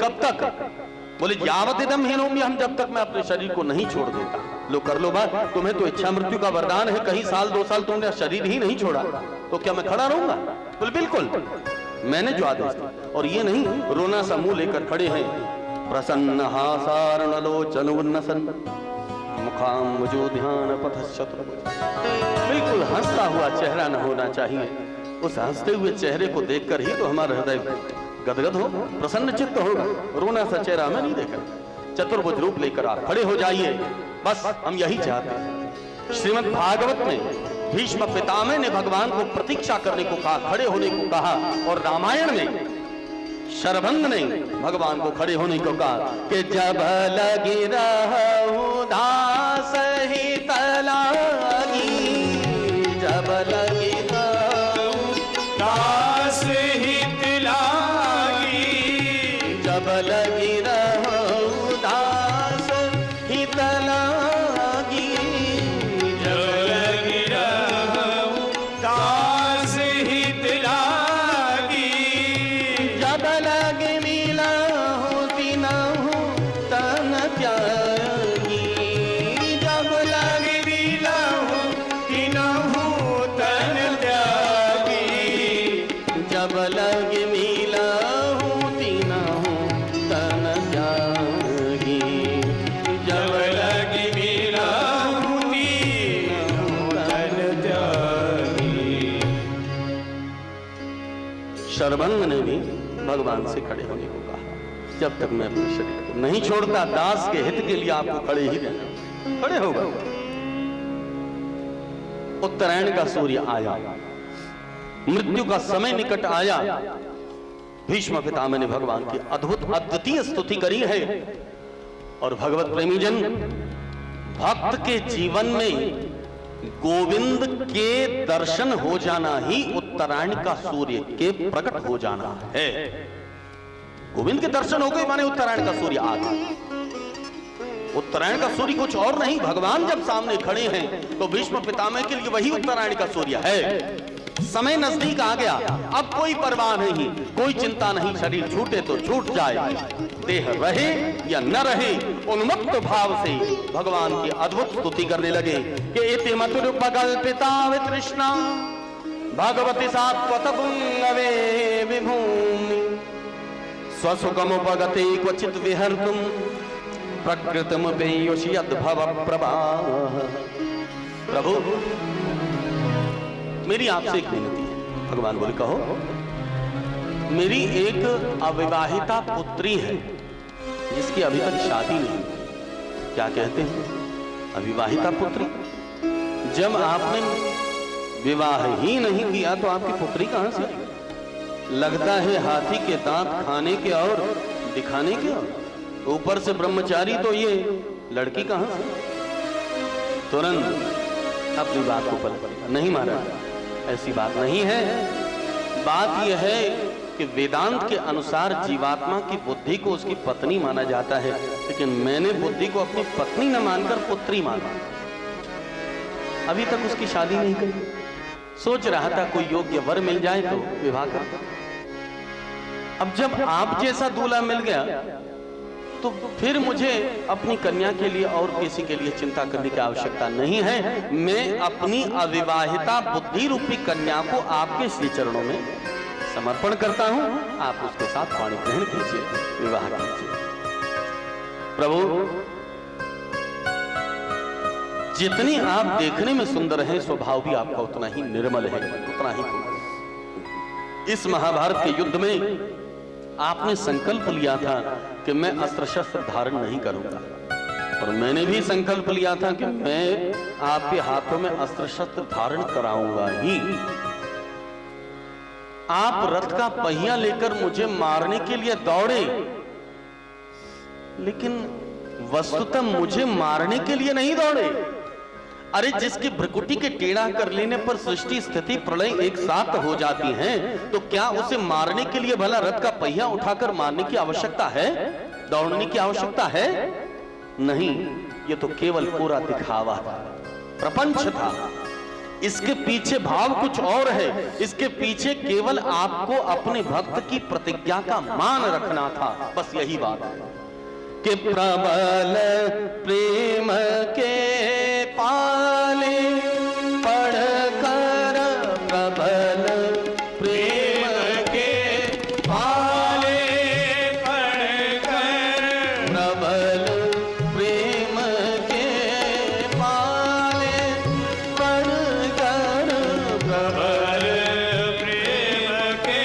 कब तक? बोले यावत इदम हीनोम्य, हम जब तक मैं अपने शरीर को नहीं छोड़ देता। लो कर लो बात, तुम्हें तो इच्छा मृत्यु का वरदान है, कहीं साल 2 साल तुमने शरीर ही नहीं छोड़ा तो क्या मैं खड़ा रहूंगा? बोले बिल्कुल, मैंने जो आदेश दिया। और ये नहीं रोना सा मुंह लेकर खड़े हैं, प्रसन्न हासारणलोचन उन्नसन मुखाम मुझो ध्यान पथशत्रु, बिल्कुल हंसता हुआ चेहरा न होना चाहिए। उस हंसते हुए चेहरे को देखकर ही तो हमारा हृदय गदगद हो, प्रसन्न चित्त होगा। रोना सा चेहरा हमें नहीं देखा। चतुर्भुज रूप लेकर आप खड़े हो जाइए, बस हम यही चाहते हैं। श्रीमद् भागवत में भीष्म पितामह ने भगवान को प्रतीक्षा करने को कहा, खड़े होने को कहा, और रामायण में शरभंग ने भगवान को खड़े होने को कहा कि जब लगी रहूं दास हित लागी, जब लगी रहूं दास हित लागी, जब लगी रहूं दास हित लागी, जब लगी रहूं दास हित लागी, जब लगे मिलहूं तिनहूं तन त्यागी, जब लगे मिलहूं तिनहूं तन त्यागी, जब लगे मिलहूं तिनहूं तन त्यागी, जब लगे मिलहूं तिनहूं तन त्यागी। शरभंग ने भी भगवान से खड़े होने को कहा, जब तक मैं अपने शरीर को नहीं छोड़ता, दास के हित के लिए आपको खड़े ही रहना। खड़े हो गए। उत्तरायण का सूर्य आया, मृत्यु का समय निकट आया। भीष्म पितामह ने भगवान की अद्भुत अद्वितीय स्तुति करी है। और भगवत प्रेमी जन, भक्त के जीवन में गोविंद के दर्शन हो जाना ही उत्तरायण का सूर्य के प्रकट हो जाना है। गोविंद के दर्शन हो गए माने उत्तरायण का सूर्य आ गया। उत्तरायण का सूर्य कुछ और नहीं, भगवान जब सामने खड़े हैं तो भीष्म पितामह के लिए वही उत्तरायण का सूर्य है। समय नजदीक आ गया, अब कोई परवाह नहीं, कोई चिंता नहीं, शरीर छूटे तो छूट जाए, देह रहे या न रहे, उन्मुक्त भाव से भगवान की अद्भुत स्तुति करने लगे कि इति मधुरुपकल्पिता वितृष्णा भगवती सात्वत पुंगवे विभूमि स्वसुखमुपगते क्वचित् विहर्तुं प्रकृतिमुपेयुषि यद्भव प्रवाह। प्रभु मेरी आपसे एक विनती है। भगवान बोले कहो। मेरी एक अविवाहिता पुत्री है जिसकी अभी तक शादी नहीं। क्या कहते हैं अविवाहिता पुत्री? जब आपने विवाह ही नहीं किया तो आपकी पुत्री कहां से? लगता है हाथी के दांत खाने के और दिखाने के और, ऊपर से ब्रह्मचारी तो ये लड़की कहां से? तुरंत अपनी बात को पलट पड़ेगा। नहीं महाराज, ऐसी बात नहीं है। बात यह है कि वेदांत के अनुसार जीवात्मा की बुद्धि को उसकी पत्नी माना जाता है, लेकिन मैंने बुद्धि को अपनी पत्नी न मानकर पुत्री माना। अभी तक उसकी शादी नहीं करी, सोच रहा था कोई योग्य वर मिल जाए तो विवाह कर। अब जब आप जैसा दूल्हा मिल गया तो फिर मुझे अपनी कन्या के लिए और किसी के लिए चिंता करने की आवश्यकता नहीं है। मैं अपनी अविवाहिता बुद्धि रूपी कन्या को आपके श्री चरणों में समर्पण करता हूं। आप उसके साथ पाणी ग्रहण कीजिए, विवाह कीजिए। प्रभु जितनी आप देखने में सुंदर हैं, स्वभाव भी आपका उतना ही निर्मल है, उतना ही कोमल। इस महाभारत के युद्ध में आपने संकल्प लिया था कि मैं अस्त्र शस्त्र धारण नहीं करूंगा, और मैंने भी संकल्प लिया था कि मैं आपके हाथों में अस्त्र शस्त्र धारण कराऊंगा ही। आप रथ का पहिया लेकर मुझे मारने के लिए दौड़े, लेकिन वस्तुतः मुझे मारने के लिए नहीं दौड़े। अरे जिसकी भ्रकुटी के टेढ़ा कर लेने पर सृष्टि स्थिति प्रलय एक साथ हो जाती हैं, तो क्या उसे मारने के लिए भला रथ का पहिया उठाकर मारने की आवश्यकता है? दौड़ने की आवश्यकता है? नहीं, ये तो केवल पूरा दिखावा था, प्रपंच था। इसके पीछे भाव कुछ और है। इसके पीछे केवल आपको अपने भक्त की प्रतिज्ञा का मान रखना था, बस यही बात है कि प्रबल प्रेम के पाले पढ़कर, प्रबल प्रेम के पाले पढ़कर, प्रबल प्रेम के पाले पढ़कर, प्रबल प्रेम के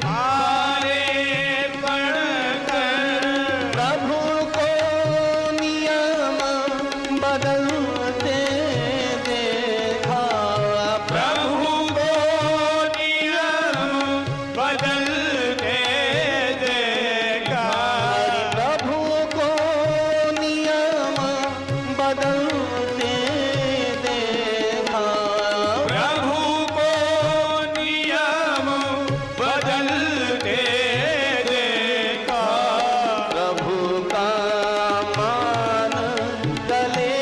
पाले पढ़कर, प्रभु को नियम बदलते देखा, प्रभु को नियम बदलते देखा, प्रभु को नियम बदलते देखा, प्रभु को नियम बदलते देखा, प्रभु का मान गले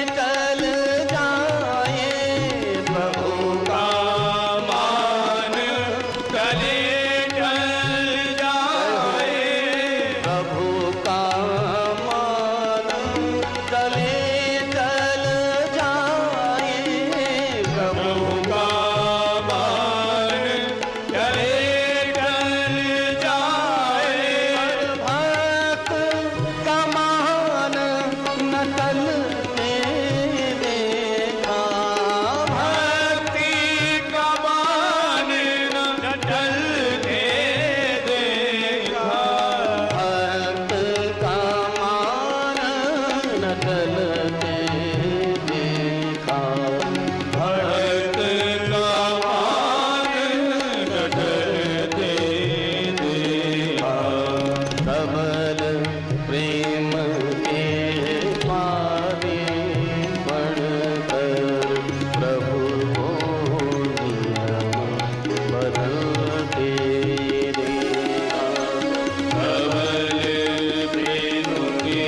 टल जाए, प्रभु का मान गले टल जाए, प्रभु का मान गले टल जाए, प्रभु का मान गले टल जाए, भक्त का मान न टलते देखा, भक्ति का मान न टलते देखा, भक्त का मान न टलते देखा, भक्त का मान न टलते देखा, प्रबल प्रेम के पाले पढ़कर, प्रभु को नियम बदलते देखा, प्रबल प्रेम के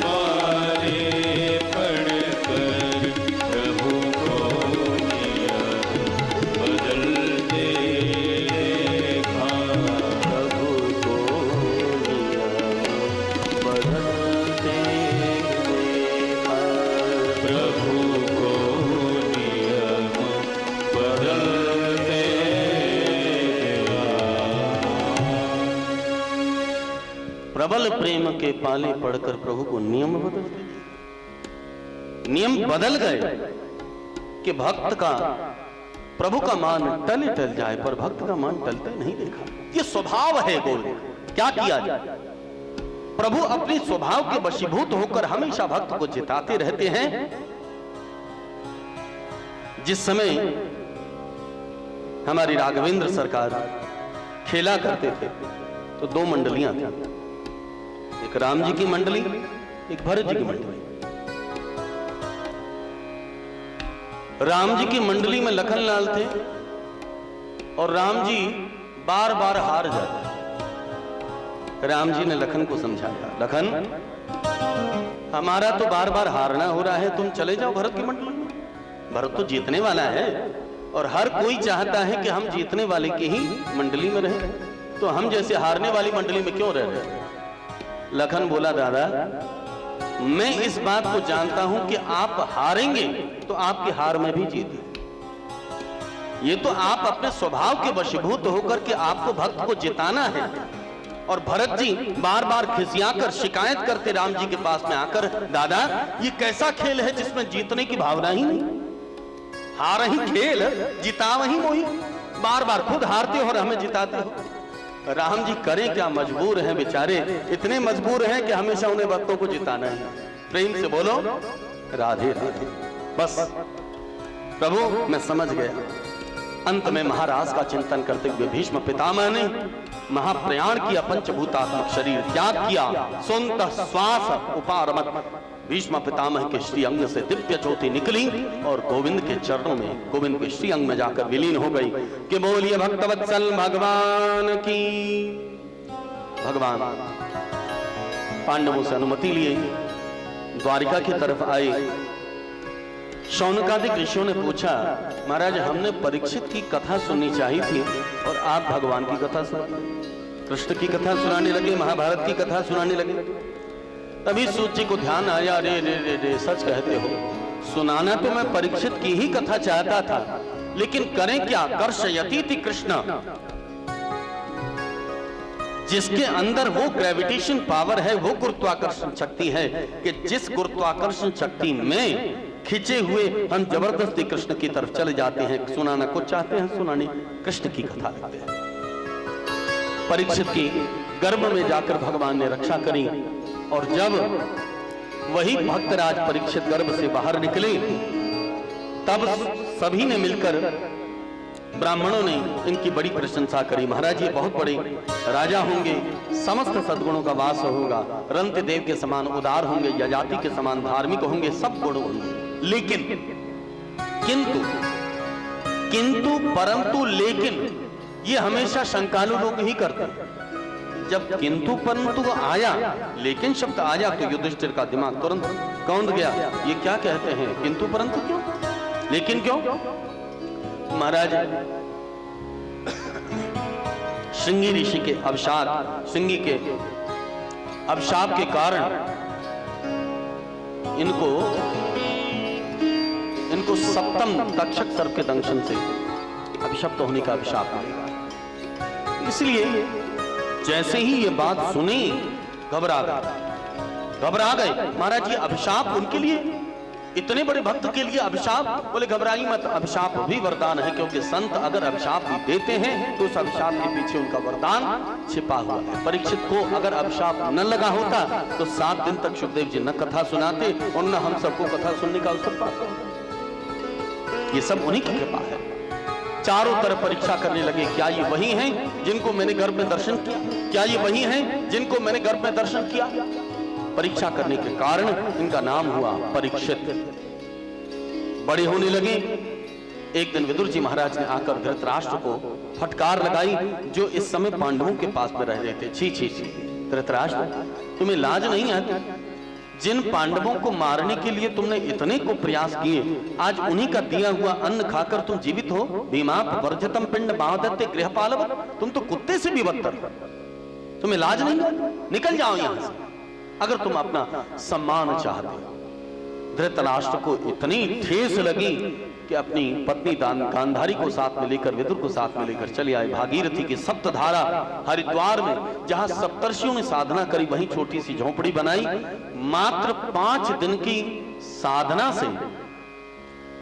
पाले पढ़कर, प्रभु को नियम बदलते देखा, प्रभु को नियम बदलते देखा, प्रभु को नियम बदलते देखा। प्रबल प्रेम के पाले पढ़कर प्रभु को नियम बदलते, नियम बदल गए कि भक्त का, प्रभु का मान टल टल जाए, पर भक्त का मान टलते नहीं देखा। ये स्वभाव है गोविंद, क्या किया जाए। प्रभु अपने स्वभाव के वशीभूत होकर हमेशा भक्त को जिताते रहते हैं। जिस समय हमारी राघवेंद्र सरकार खेला करते थे तो दो मंडलियां थी, एक राम जी की मंडली, एक भरत जी की मंडली। राम जी की मंडली में लखनलाल थे और राम जी बार बार हार जाते। राम जी ने लखन को समझाया, लखन हमारा तो बार बार हारना हो रहा है, तुम चले जाओ भरत की मंडली में। भरत तो जीतने वाला है और हर कोई चाहता है कि हम जीतने वाले की ही मंडली में रहें, तो हम जैसे हारने वाली मंडली में क्यों रह रहे हैं। लखन बोला, दादा मैं इस बात को जानता हूं कि आप हारेंगे तो आपकी हार में भी जीत है। ये तो आप अपने स्वभाव के वशीभूत होकर के आपको भक्त को जिताना है। और भरत जी बार बार खिसियाकर शिकायत करते राम जी के पास में आकर, दादा ये कैसा खेल है जिसमें जीतने की भावना ही नहीं, हार ही खेल, जिताव ही मोही, बार बार खुद हारते हो और हमें जिताते हो। राम जी करें क्या, मजबूर हैं बेचारे, इतने मजबूर हैं कि हमेशा उन्हें भक्तों को जिताना है। प्रेम से बोलो राधे राधे। बस प्रभु मैं समझ गया। अंत में महाराज का चिंतन करते हुए भीष्म पितामह ने महाप्रयाण किया, पंचभूतात्मक शरीर त्याग किया, स्वतः श्वास उपारमत भीष्म पितामह के श्री अंग से दिव्य ज्योति निकली और गोविंद के चरणों में, गोविंद के श्री अंग में जाकर विलीन हो गई। कि बोलिए भक्तवत्सल भगवान की। भगवान पांडवों से अनुमति लिए द्वारिका की तरफ आए। शौनकादिक ऋषियों ने पूछा, महाराज हमने परीक्षित की कथा सुननी चाहिए थी और आप भगवान की कथा सुनाते, कृष्ण की कथा सुनाने लगे, महाभारत की कथा सुनाने लगे। तभी सूत जी को ध्यान आया, रे रे रे रे सच कहते हो, सुनाना तो मैं परीक्षित की ही कथा चाहता था, लेकिन करें क्या, कर्षयति थी कृष्ण, जिसके अंदर वो ग्रेविटेशन पावर है, वो गुरुत्वाकर्षण शक्ति है कि जिस गुरुत्वाकर्षण शक्ति में खिंचे हुए हम जबरदस्ती कृष्ण की तरफ चले जाते हैं। सुनाना कुछ चाहते हैं, सुनाने कृष्ण की कथा लगते हैं। परीक्षित की गर्भ में जाकर भगवान ने रक्षा करी, और जब वही भक्तराज परीक्षित गर्भ से बाहर निकले, तब सभी ने मिलकर, ब्राह्मणों ने इनकी बड़ी प्रशंसा करी। महाराज ये बहुत बड़े राजा होंगे, समस्त सद्गुणों का वास होगा, रंत देव के समान उदार होंगे, यजाति के समान धार्मिक होंगे, सब गुण होंगे। लेकिन किंतु परंतु लेकिन ये हमेशा शंकालु लोग ही करते हैं। जब किंतु परंतु आया, लेकिन शब्द आया, तो युधिष्ठिर का दिमाग तुरंत कौंध गया। ये क्या कहते हैं, किंतु परंतु क्यों, लेकिन क्यों? महाराज श्रृंगी ऋषि के अभिशाप, श्रृंगी के अभिशाप के कारण इनको सप्तम तक्षक सर्प के दंशन से अभिशप्त होने का अभिशाप मिलेगा। इसलिए जैसे ही ये बात सुनी, घबरा गए। महाराज ये अभिशाप उनके लिए, इतने बड़े भक्त के लिए अभिशाप? बोले घबराई मत, अभिशाप भी वरदान है, क्योंकि संत अगर अभिशाप भी देते हैं तो उस अभिशाप के पीछे उनका वरदान छिपा हुआ है। परीक्षित को अगर अभिशाप न लगा होता तो 7 दिन तक सुखदेव जी न कथा सुनाते और न हम सबको कथा सुनने का अवसर पाते। ये सब उन्हीं की कृपा है। चारों तरफ परीक्षा करने लगे, क्या ये वही हैं जिनको मैंने गर्भ में दर्शन किया? क्या ये वही हैं जिनको मैंने गर्भ में दर्शन किया? परीक्षा करने के कारण इनका नाम हुआ परीक्षित। बड़े होने लगे। एक दिन विदुर जी महाराज ने आकर धृतराष्ट्र को फटकार लगाई, जो इस समय पांडवों के पास में रह रहे थे। छी छी छी धृतराष्ट्र, तुम्हें लाज नहीं आती? जिन पांडवों को मारने के लिए तुमने इतने को प्रयास किए, आज उन्हीं का दिया हुआ अन्न खाकर तुम जीवित हो। भीमा वर्जतम पिंड बावदत्ते गृहपालव, तुम तो कुत्ते से भी बदतर, तुम्हें लाज नहीं आती? निकल जाओ यहां से अगर तुम अपना सम्मान चाहते हो। धृतराष्ट्र को इतनी ठेस लगी कि अपनी पत्नी गांधारी को साथ में लेकर, विदुर को साथ में लेकर चले आए भागीरथी की सप्तधारा हरिद्वार में, जहां सप्तर्षियों ने साधना करी, वहीं छोटी सी झोपड़ी बनाई। मात्र 5 दिन की साधना से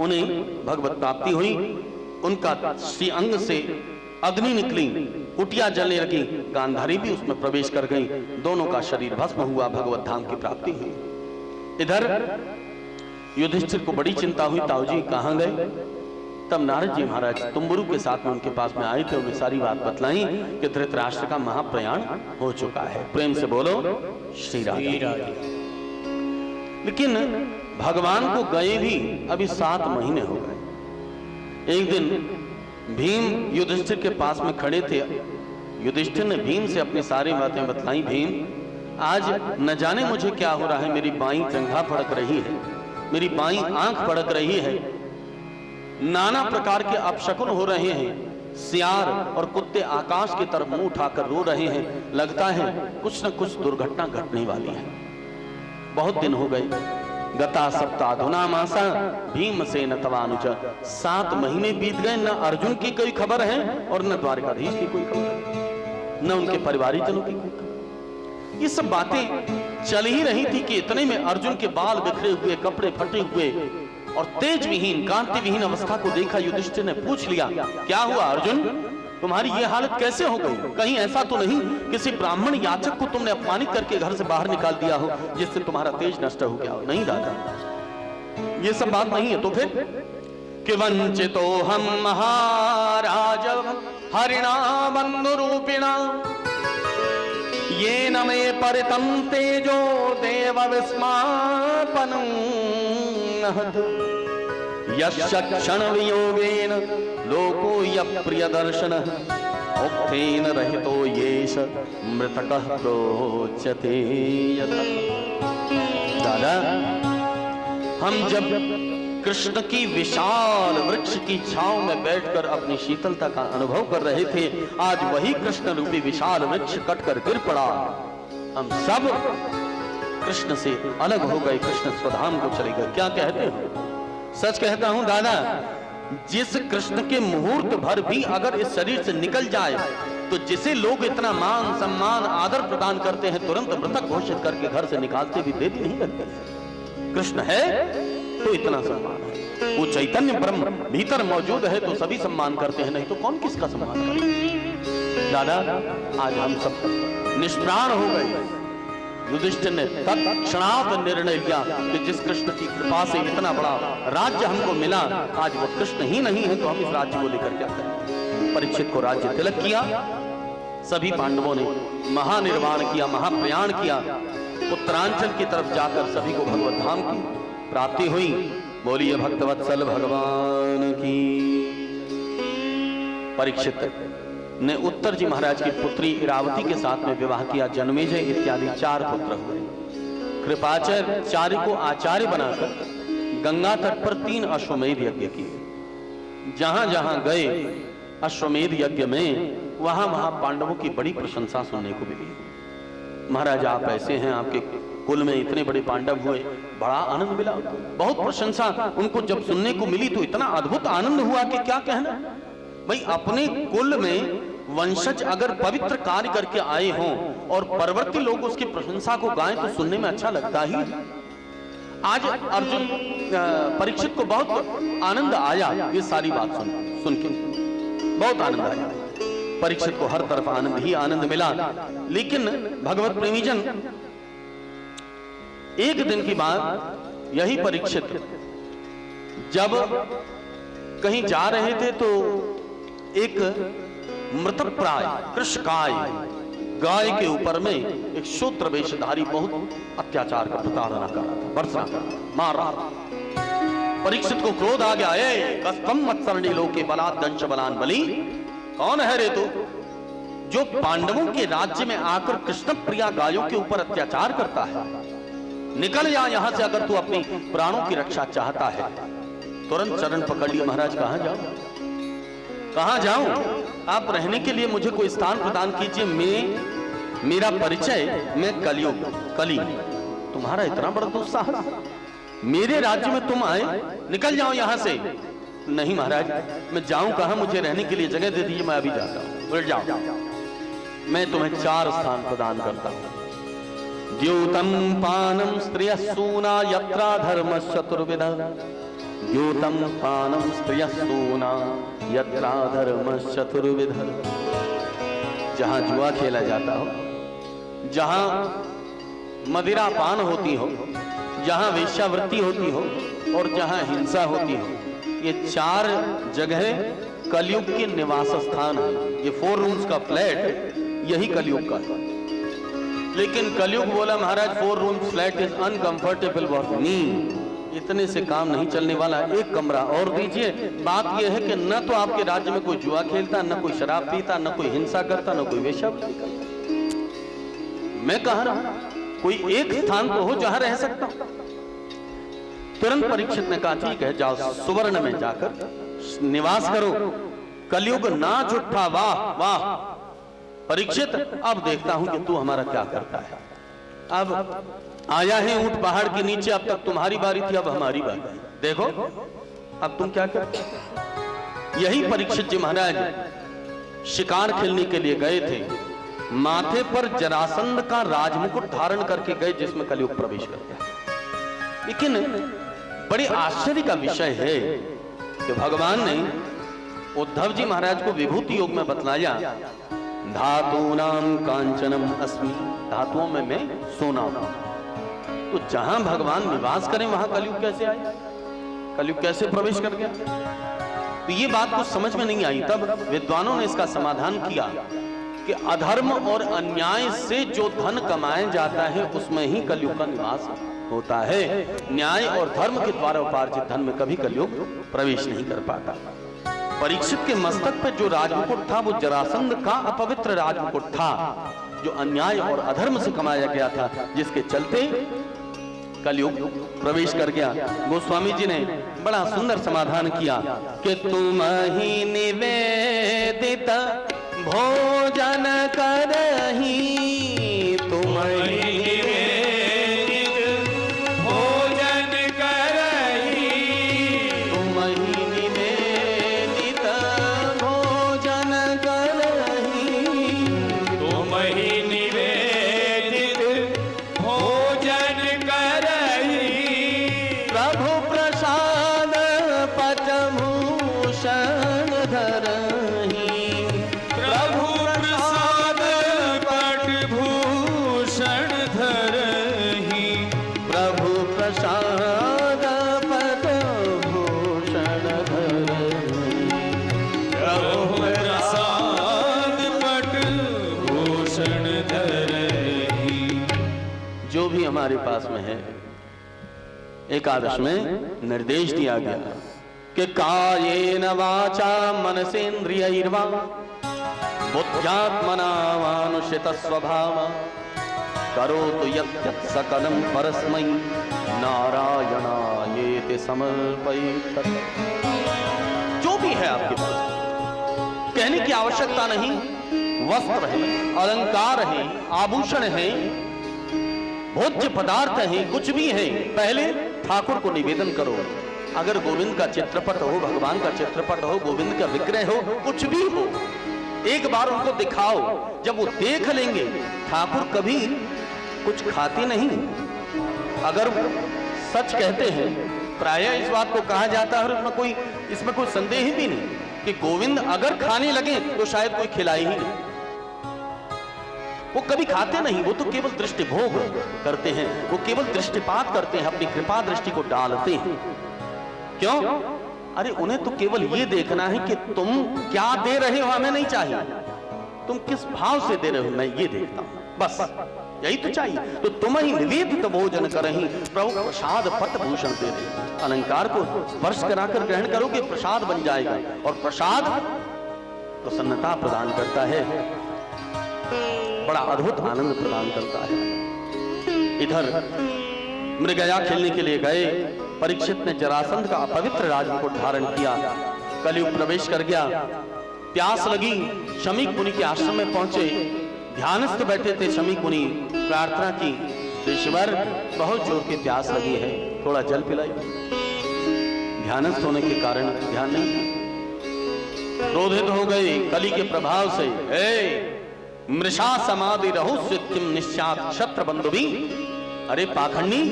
उन्हें भगवत प्राप्ति हुई। उनका श्री अंग से अग्नि निकली, कुटिया जलने लगी, गांधारी भी उसमें प्रवेश कर गई, दोनों का शरीर भस्म हुआ, भगवत धाम की प्राप्ति हुई। इधर युधिष्ठिर को बड़ी चिंता हुई, ताऊ जी कहां गए? तब नारद जी महाराज तुम्बुरु के साथ में उनके पास में आए थे, उन्हें सारी बात बतलाई कि धृतराष्ट्र का महाप्रयाण हो चुका है। प्रेम से बोलो श्री राधे। लेकिन भगवान को गए भी अभी 7 महीने हो गए। एक दिन भीम युधिष्ठिर के पास में खड़े थे। युधिष्ठिर ने भीम से अपनी सारी बातें बतलाई। भीम, आज न जाने मुझे क्या हो रहा है, मेरी बाईं जंघा फड़क रही है, मेरी बाईं आंख फड़क रही है, नाना प्रकार के अपशकुन हो रहे हैं, सियार और कुत्ते आकाश की तरफ मुंह उठाकर रो रहे हैं, लगता है कुछ न कुछ दुर्घटना घटने वाली है। बहुत दिन हो गए। गता सप्ताधुना मासा भीमसेन तवानुज, 7 महीने बीत गए, न अर्जुन की कोई खबर है और न द्वारकाधीश की कोई खबर, न उनके परिवारीजनों की कोई खबर। ये सब बातें चल ही रही थी कि इतने में अर्जुन के बाल बिखरे हुए, कपड़े फटे हुए और तेज विहीन, कांति विहीन अवस्था को देखा। युधिष्ठिर ने पूछ लिया, क्या हुआ अर्जुन, तुम्हारी ये हालत कैसे हो गई? कहीं ऐसा तो नहीं किसी ब्राह्मण याचक को तुमने अपमानित करके घर से बाहर निकाल दिया हो, जिससे तुम्हारा तेज नष्ट हो गया हो? नहीं दादा, ये सब बात नहीं है। तो फिर कि वंचितो हम महाराज हरिणा बंधु रूपिणा, ये न मे परितम तेजो देव विस्मापनं यक्षण वियोगेन लोको यप्रियदर्शन मुक्तेन रहितो येष मृतकः प्रोच्यते। दादा, हम जब कृष्ण की विशाल वृक्ष की छांव में बैठकर अपनी शीतलता का अनुभव कर रहे थे, आज वही कृष्ण रूपी विशाल वृक्ष कटकर गिर पड़ा। हम सब कृष्ण से अलग हो गए, कृष्ण स्वधाम को चले गए। क्या कहते हैं? सच कहता हूं दादा, जिस कृष्ण के मुहूर्त भर भी अगर इस शरीर से निकल जाए तो जिसे लोग इतना मान सम्मान आदर प्रदान करते हैं, तुरंत मृतक घोषित करके घर से निकालते भी देरी नहीं लगती। कृष्ण है तो इतना सम्मान है, वो चैतन्य ब्रह्म भीतर मौजूद है तो सभी सम्मान करते हैं, नहीं तो कौन किसका सम्मान करे। दादा आज हम सब निष्प्राण हो गए। युधिष्ठिर ने तत्क्षणात निर्णय लिया कि जिस कृष्ण की कृपा से इतना बड़ा राज्य हमको मिला, आज वो कृष्ण ही नहीं है तो हम इस राज्य को लेकर क्या करें। परीक्षित को राज्य तिलक किया, सभी पांडवों ने महानिर्वाण किया, महाप्रयाण किया, उत्तरांचल की तरफ जाकर सभी को भगवत धाम की प्राप्ति हुई। बोलिए भक्तवत्सल भगवान की। परीक्षित ने उत्तर जी महाराज की पुत्री इरावती के साथ में विवाह किया। जन्मेजय इत्यादि 4 पुत्र हुए। कृपाचार्य को आचार्य बनाकर गंगा तट पर 3 अश्वमेध यज्ञ किए। जहां जहां गए अश्वमेध यज्ञ में वहां वहां पांडवों की बड़ी प्रशंसा सुनने को मिली। महाराज आप ऐसे हैं, आपके कुल में इतने बड़े पांडव हुए, बड़ा आनंद मिला, बहुत प्रशंसा उनको जब सुनने को मिली तो इतना अद्भुत आनंद हुआ कि क्या कहना। भाई अपने कुल में वंशज अगर पवित्र कार्य करके आए हों और परवर्ती लोग उसकी प्रशंसा को गाएं तो सुनने में अच्छा लगता ही। आज अर्जुन परीक्षित को बहुत आनंद आया, ये सारी बात सुन के बहुत आनंद आया। परीक्षित को हर तरफ आनंद ही आनंद मिला। लेकिन भगवत प्रेमीजन, एक दिन की बात, यही परीक्षित जब कहीं जा रहे थे तो एक मृतप्राय कृषकाय गाय के ऊपर में एक शूद्र वेशधारी बहुत अत्याचार का प्रताड़ना कर रहा था, बरसना कर रहा, मार रहा था। परीक्षित को क्रोध आ गया, कस्तम मत्सरणी लोके बलात् दंश बलान बली। कौन है रे तू जो पांडवों के राज्य में आकर कृष्ण प्रिया गायों के ऊपर अत्याचार करता है? निकल जा यहां से अगर तू अपनी प्राणों की रक्षा चाहता है। तुरंत चरण पकड़ लिए, महाराज कहां जाऊं, कहां जाऊं? आप रहने के लिए मुझे कोई स्थान प्रदान कीजिए। मेरा परिचय, मैं कलियुग कली। तुम्हारा इतना बड़ा दुस्साहस, मेरे राज्य में तुम आए, निकल जाओ यहां से। नहीं महाराज, मैं जाऊं कहां, मुझे रहने के लिए जगह दे दीजिए, मैं अभी जाता हूं। बोल जाओ, मैं तुम्हें 4 स्थान प्रदान करता हूं। द्योतम पानम स्त्रियसूना यत्रा धर्म चतुर्विध। द्योतम पानम स्त्रियसूना यत्रा धर्म चतुर्विध। जहां जुआ खेला जाता हो, जहां मदिरा पान होती हो, जहां वेश्यावृत्ति होती हो और जहां हिंसा होती हो, ये 4 जगह कलयुग के निवास स्थान है। ये 4 रूम्स का फ्लैट यही कलयुग का है। लेकिन कलयुग बोला, महाराज 4 rooms flat is uncomfortable for me, इतने से काम नहीं चलने वाला, 1 कमरा और दीजिए। बात यह है कि न तो आपके राज्य में कोई जुआ खेलता, न कोई शराब पीता, न कोई हिंसा करता, न कोई वेश्यावृत्ति करता। मैं कह रहा हूं कोई एक स्थान तो हो जहां रह सकता हूं। तुरंत परीक्षित ने कहा, ठीक है जाओ, सुवर्ण में जाकर निवास करो। कलयुग नाच उठा, वाह वाह परीक्षित, अब देखता हूं कि तू हमारा क्या करता है। अब आया है ऊंट पहाड़ के नीचे, अब तक तुम्हारी बारी थी, अब हमारी बारी। देखो अब तुम क्या करते। यही परीक्षित जी महाराज शिकार खेलने के लिए गए थे। माथे पर जरासंध का राजमुकुट धारण करके गए, जिसमें कलयुग प्रवेश कर गया। लेकिन बड़े आश्चर्य का विषय है कि भगवान ने उद्धव जी महाराज को विभूति योग में बतलाया, धातूनाम कांचनम अस्मि, धातुओं में मैं सोना हूं। तो जहां भगवान निवास करें वहां कलयुग कैसे आए, कलयुग कैसे प्रवेश कर गया? तो ये बात कुछ समझ में नहीं आई। तब विद्वानों ने इसका समाधान किया कि अधर्म और अन्याय से जो धन कमाया जाता है उसमें ही कलयुग का निवास होता है। न्याय और धर्म के द्वारा उपार्जित धन में कभी कलयुग प्रवेश नहीं कर पाता। परीक्षित के मस्तक पर जो राजमुकुट था वो जरासंध का अपवित्र राजमुकुट था, जो अन्याय और अधर्म से कमाया गया था, जिसके चलते कलयुग प्रवेश कर गया। गोस्वामी जी ने बड़ा सुंदर समाधान किया कि तुम ही निवेदित भोजन करही, तुम ही निवेदित भोजन करही, तुम ही निवेदित भोजन करही, तुम ही निवेदित भोजन करही, प्रभु प्रसाद पट भूषण धरही, प्रभु प्रसाद पट भूषण धरही, प्रभु प्रसाद पट भूषण धरही, प्रभु प्रसाद पट भूषण धरही। जो भी हमारे पास में है, एकादश में निर्देश दिया गया कि कायेन वाचा मनसेन्द्रियैर्वा बुद्ध्यात्मना वानुषित स्वभाव करोतु यत् सकलं परस्मै नारायणायेति समर्पयेत्। जो भी है आपके पास, कहने की आवश्यकता नहीं, वस्त्र है, अलंकार है, आभूषण है, भोज्य पदार्थ है, कुछ भी है, पहले ठाकुर को निवेदन करो। अगर गोविंद का चित्रपट हो, भगवान का चित्रपट हो, गोविंद का विग्रह हो, कुछ भी हो, एक बार उनको दिखाओ। जब वो देख लेंगे, ठाकुर कभी कुछ खाते नहीं। अगर सच कहते हैं, प्रायः इस बात को कहा जाता है और इसमें कोई संदेह भी नहीं कि गोविंद अगर खाने लगे तो शायद कोई खिलाए ही नहीं। वो कभी खाते नहीं, वो तो केवल दृष्टिभोग करते हैं, वो केवल दृष्टिपात करते हैं, अपनी कृपा दृष्टि को डालते हैं। क्यों? अरे उन्हें तो केवल ये देखना है कि तुम क्या दे रहे हो, हमें नहीं चाहिए, तुम किस भाव से दे रहे हो, मैं ये देखता हूं, बस यही तो चाहिए। तो तुम ही निवेदित भोजन करही, प्रभु प्रसाद पट भूषण दे रहे। अलंकार को स्पर्श कराकर ग्रहण करो कि प्रसाद बन जाएगा, और प्रसाद प्रसन्नता प्रदान करता है, बड़ा अद्भुत आनंद प्रदान करता है। इधर मृगया खेलने के लिए गए, परीक्षित ने जरासंध का अपवित्र राजमुकुट धारण किया, कलयुग प्रवेश कर गया। प्यास लगी, शमीक मुनि के आश्रम में पहुंचे, ध्यानस्थ बैठे थे। शमीक मुनि प्रार्थना की, ईश्वर बहुत जोर की प्यास लगी है, थोड़ा जल पिलाइए। ध्यानस्थ होने के कारण ध्यान नहीं, क्रोधित हो गए कली के प्रभाव से। मृषा समाधि रहुस्य किम निश्चात क्षत्र बंधु भी। अरे पाखंडी,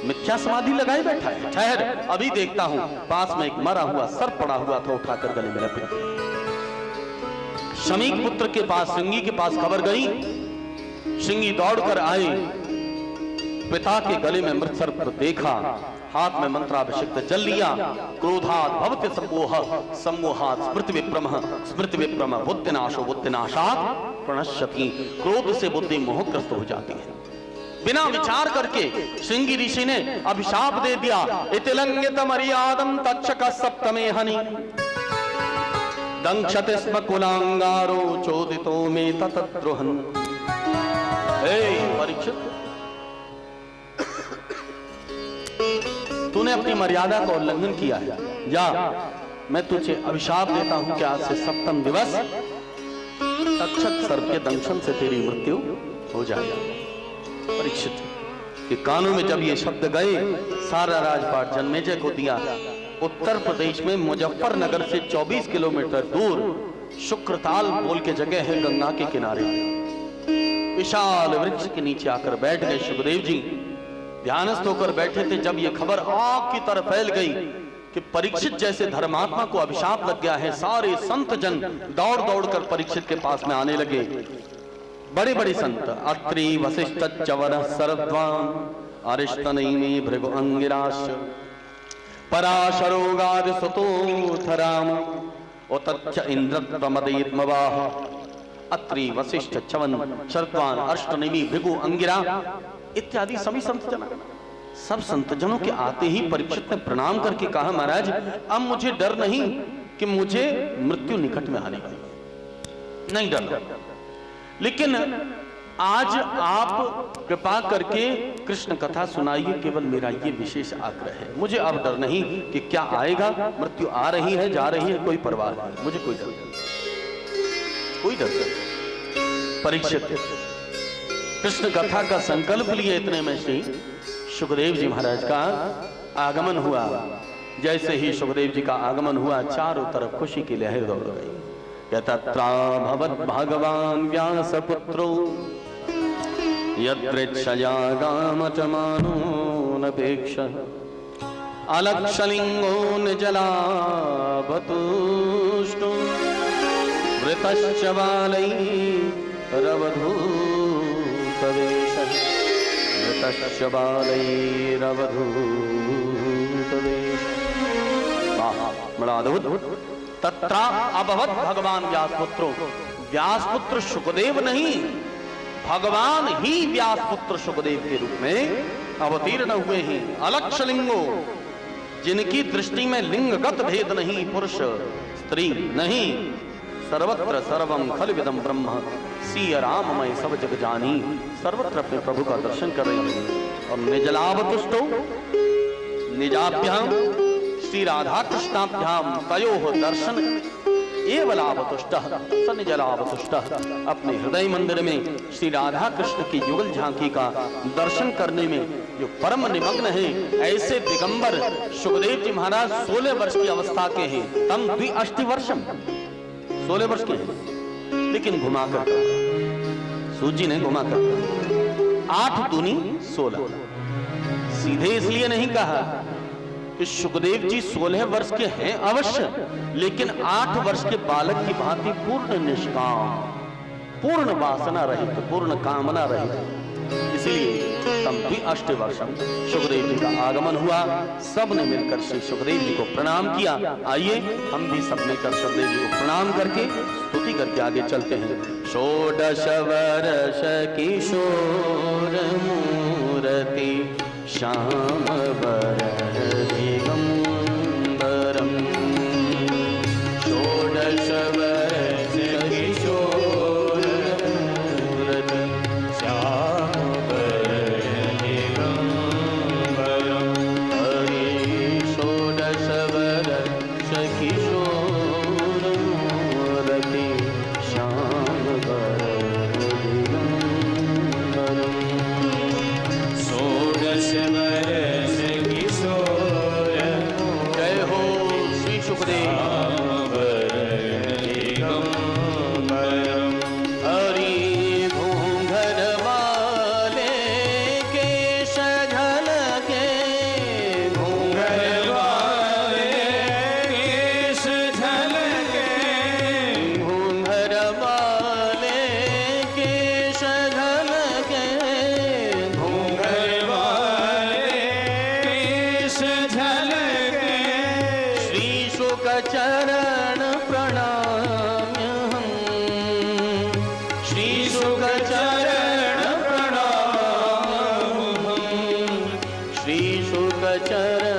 मिथ्या समाधि लगाए बैठा है, ठहर अभी देखता हूं। पास में एक मरा हुआ सर्प पड़ा हुआ था, उठाकर गले में लपेटा। शमीक पुत्र के पास, श्रृंगी के पास खबर गई, श्रृंगी दौड़कर आए, पिता के गले में मृत सर्प देखा, हाथ में मंत्राभिषिक्त जल लिया। क्रोधात् भवति सम्मोह, सम्मोहात् स्मृति विप्रम, बुद्धिनाशो बुद्धिनाशात् प्रणश्यति। क्रोध से बुद्धि मोहग्रस्त हो जाती है। बिना विचार करके श्रृंगी ऋषि ने अभिशाप दे दिया, इतिलंघित मर्यादम तक्षक सप्तमे हनि दंक्षते स्म कुलांगारो चोदितो मे ततद्रोहन्। परीक्षित, तूने अपनी मर्यादा का उल्लंघन किया है, जा मैं तुझे अभिशाप देता हूं कि आज से सप्तम दिवस तक्षक सर्प के दंशन से तेरी मृत्यु हो जाएगा। परीक्षित के कानों में जब ये शब्द गए, सारा राजपाट जन्मेजय को दिया। उत्तर प्रदेश में मुजफ्फरनगर से 24 किलोमीटर दूर शुक्रताल बोल के जगह है, गंगा के किनारे। विशाल वृक्ष के नीचे आकर बैठ गए सुखदेव जी, ध्यानस्थ होकर बैठे थे। जब यह खबर आग की तरह फैल गई कि परीक्षित जैसे धर्मात्मा को अभिशाप लग गया है, सारे संत जन दौड़ दौड़ कर परीक्षित के पास में आने लगे। बड़े बड़े संत, अत्रि वशिष्ठ च्यवनः शरद्वान् अरिष्टनेमि भृगु अंगिराश्च पराशरोगादि सुतोऽथ राम उतच्च इंद्रत्वमदयित्मवाह। अत्रि वशिष्ठ च्यवन शरद्वान अरिष्टनेमि भृगु अंगिरा इत्यादि सभी संत जन, सब संत जनों के आते ही परीक्षित ने प्रणाम करके कहा, महाराज अब मुझे डर नहीं कि मुझे मृत्यु निकट में आने वाली, नहीं डर, लेकिन आज आप कृपा करके कृष्ण कथा सुनाइए, केवल मेरा ये विशेष आग्रह है। मुझे अब डर नहीं कि क्या आएगा, मृत्यु आ रही है जा रही है, कोई परवाह नहीं, मुझे कोई डर नहीं, कोई डर नहीं। परीक्षित कृष्ण कथा का संकल्प लिए इतने में श्री सुखदेव जी महाराज का आगमन हुआ। जैसे ही सुखदेव जी का आगमन हुआ, चारों तरफ खुशी की लहर दौड़ गई। यतत्रा भवत् भगवान व्यास पुत्रो यत्रेच्छया गामचमानो नपेक्ष अलक्षलिंगो निजलाभतुष्टो वृतश्च बालैरवधूतवेषः वृतश्च बालैरवधूतवेषः। बड़ा अद्भुत। तत्रा अभवत् भगवान व्यासपुत्रो, व्यासपुत्र सुखदेव नहीं, भगवान ही व्यासपुत्र सुखदेव के रूप में अवतीर्ण हुए हैं। अलक्षलिंगो, जिनकी दृष्टि में लिंगगत भेद नहीं, पुरुष स्त्री नहीं, सर्वत्र सर्वम खलविदम ब्रह्म, सिय राममय सब जग जानी, सर्वत्र अपने प्रभु का दर्शन कर रहे हैं। और निजलावतुष्टो, निजाभ्याम श्री राधा कृष्णाभ्याम तयोः दर्शन एवलावतुष्टः स निजलावतुष्टः, अपने हृदय मंदिर में श्री राधा कृष्ण की युगल झांकी का दर्शन करने में जो परम निमग्न है। ऐसे दिगंबर सुखदेव जी महाराज 16 वर्ष की अवस्था के हैं। तम 2 वर्षम, 16 वर्ष के हैं, लेकिन घुमाकर सूजी ने घुमाकर 8 दूनी 16, सीधे इसलिए नहीं कहा कि सुखदेव जी 16 वर्ष के हैं अवश्य, लेकिन 8 वर्ष के बालक की भांति पूर्ण निष्काम, पूर्ण वासना रहित, पूर्ण कामना रहित। इसलिए तम 2 वर्षम सुखदेव जी का आगमन हुआ। सब ने मिलकर श्री सुखदेव जी को प्रणाम किया। आइए हम भी सब मिलकर सुखदेव जी को प्रणाम करके स्तुति करके आगे चलते हैं। षोडश वर्ष किशोर मूर्ति श्याम वरद दिगंबरम, षोडश वर्ष किशोर मूर्ति श्याम वरद दिगंबरम। हरि षोडश वर्ष किशोर मूर्ति श्याम वरद दिगंबरम, षोडश वर्ष किशोर। जय हो श्री सुखदेव। हरि घूंघर वाले केश झलके, घूंघर वाले केश झलके, घूंघर वाले केश झलके, घूंघर श्री शुक चरण प्रणाम्य हम, श्री शुक चरण प्रणाम हम, श्री शुक चरण